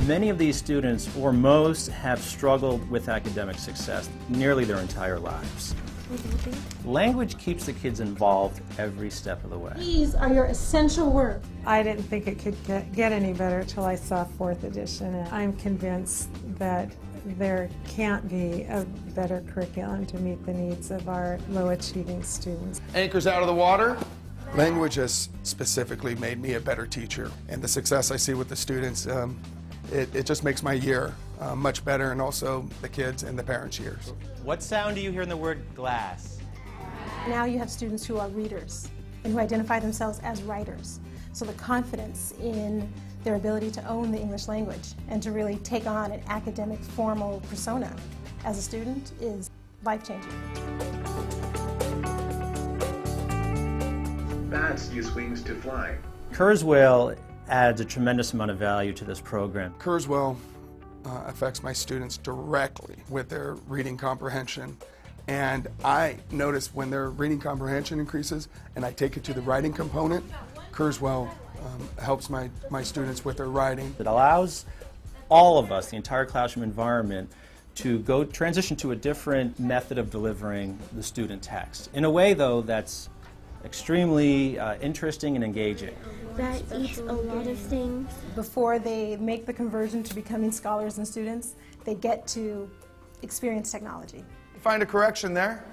Many of these students, or most, have struggled with academic success nearly their entire lives. Language keeps the kids involved every step of the way. These are your essential words. I didn't think it could get any better until I saw 4th edition, and I'm convinced that there can't be a better curriculum to meet the needs of our low-achieving students. Anchors out of the water. Language has specifically made me a better teacher, and the success I see with the students, it just makes my year much better, and also the kids and the parents' years. What sound do you hear in the word glass? Now you have students who are readers and who identify themselves as writers. So the confidence in their ability to own the English language and to really take on an academic formal persona as a student is life-changing. Bats use wings to fly. Kurzweil adds a tremendous amount of value to this program. Kurzweil affects my students directly with their reading comprehension, and I notice when their reading comprehension increases and I take it to the writing component, Kurzweil helps my students with their writing. It allows all of us, the entire classroom environment, to transition to a different method of delivering the student text. In a way, though, that's extremely interesting and engaging. That eats a lot of things. Before they make the conversion to becoming scholars and students, they get to experience technology. Find a correction there.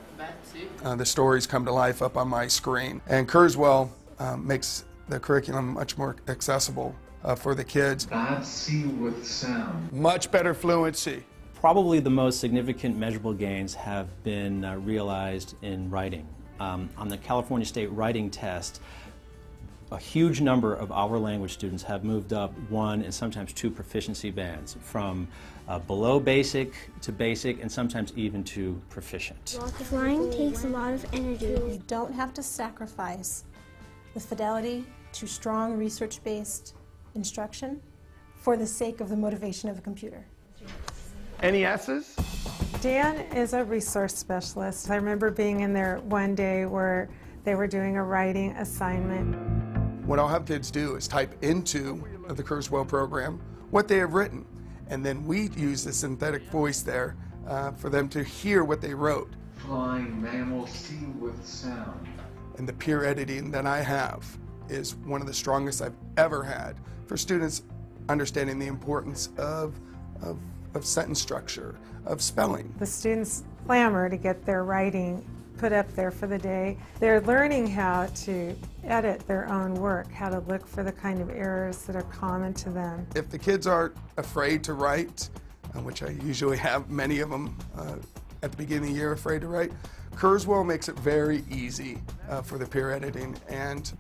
The stories come to life up on my screen, and Kurzweil makes the curriculum much more accessible for the kids. Bats see with sound. Much better fluency. Probably the most significant measurable gains have been realized in writing. On the California State Writing Test, a huge number of our language students have moved up 1 and sometimes 2 proficiency bands, from below basic to basic and sometimes even to proficient. Flying takes a lot of energy. You don't have to sacrifice the fidelity to strong research-based instruction for the sake of the motivation of a computer. Any S's? Dan is a resource specialist. I remember being in there one day where they were doing a writing assignment. What I'll have kids do is type into the Kurzweil program what they have written, and then we use the synthetic voice there for them to hear what they wrote. Flying mammals see with sound. And the peer editing that I have is one of the strongest I've ever had for students understanding the importance of sentence structure, of spelling. The students clamor to get their writing put up there for the day. They're learning how to edit their own work, how to look for the kind of errors that are common to them. If the kids aren't afraid to write, which I usually have many of them at the beginning of the year afraid to write, Kurzweil makes it very easy for the peer editing, and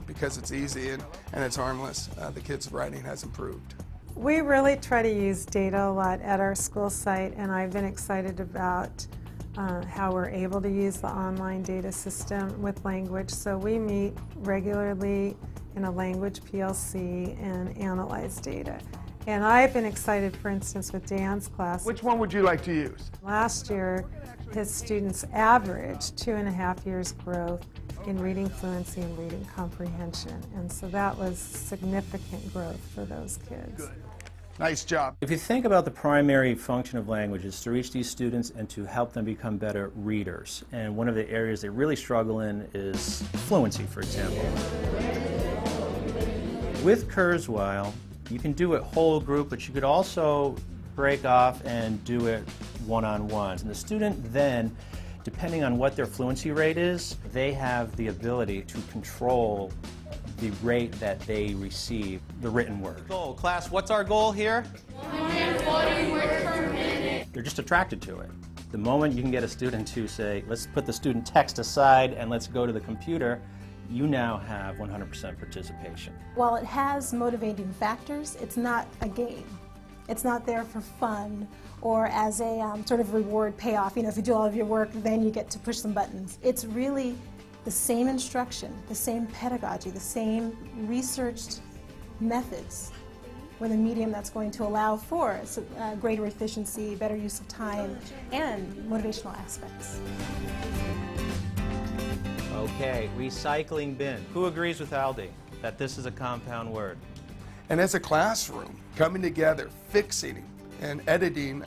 because it's easy and it's harmless, the kids' writing has improved. We really try to use data a lot at our school site, and I've been excited about how we're able to use the online data system with language. So we meet regularly in a language PLC and analyze data. And I've been excited, for instance, with Dan's class. Which one would you like to use? Last year, his students averaged 2.5 years growth in reading fluency and reading comprehension. And so that was significant growth for those kids. Good. Nice job. If you think about the primary function of language is to reach these students and to help them become better readers. And one of the areas they really struggle in is fluency, for example. With Kurzweil, you can do it whole group, but you could also break off and do it one-on-ones. And the student then, depending on what their fluency rate is, they have the ability to control the rate that they receive the written word. Goal. Class, what's our goal here? 140 words per minute. They're just attracted to it. The moment you can get a student to say, let's put the student text aside and let's go to the computer, you now have 100% participation. While it has motivating factors, it's not a game. It's not there for fun or as a sort of reward payoff. You know, if you do all of your work, then you get to push some buttons. It's really the same instruction, the same pedagogy, the same researched methods with a medium that's going to allow for greater efficiency, better use of time, and motivational aspects. Okay, recycling bin. Who agrees with Aldi that this is a compound word? And as a classroom, coming together, fixing and editing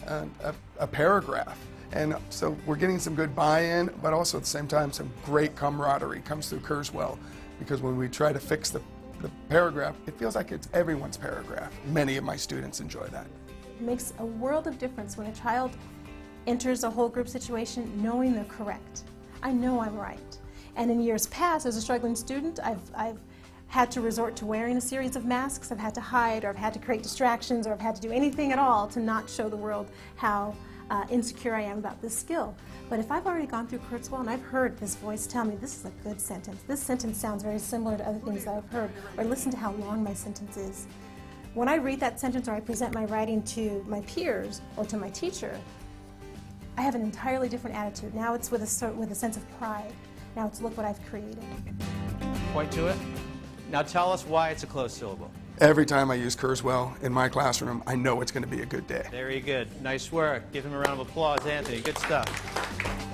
a paragraph. And so we're getting some good buy-in, but also at the same time some great camaraderie comes through Kurzweil, because when we try to fix the paragraph, it feels like it's everyone's paragraph. Many of my students enjoy that. It makes a world of difference when a child enters a whole group situation knowing they're correct. I know I'm right. And in years past, as a struggling student, I've had to resort to wearing a series of masks. I've had to hide, or I've had to create distractions, or I've had to do anything at all to not show the world how insecure I am about this skill. But if I've already gone through Kurzweil and I've heard this voice tell me this is a good sentence, this sentence sounds very similar to other things that I've heard, or listen to how long my sentence is. When I read that sentence or I present my writing to my peers or to my teacher, I have an entirely different attitude. Now it's with a sense of pride. Now it's look what I've created. Point to it. Now tell us why it's a closed syllable. Every time I use Kurzweil in my classroom, I know it's going to be a good day. Very good. Nice work. Give him a round of applause, Anthony. Good stuff.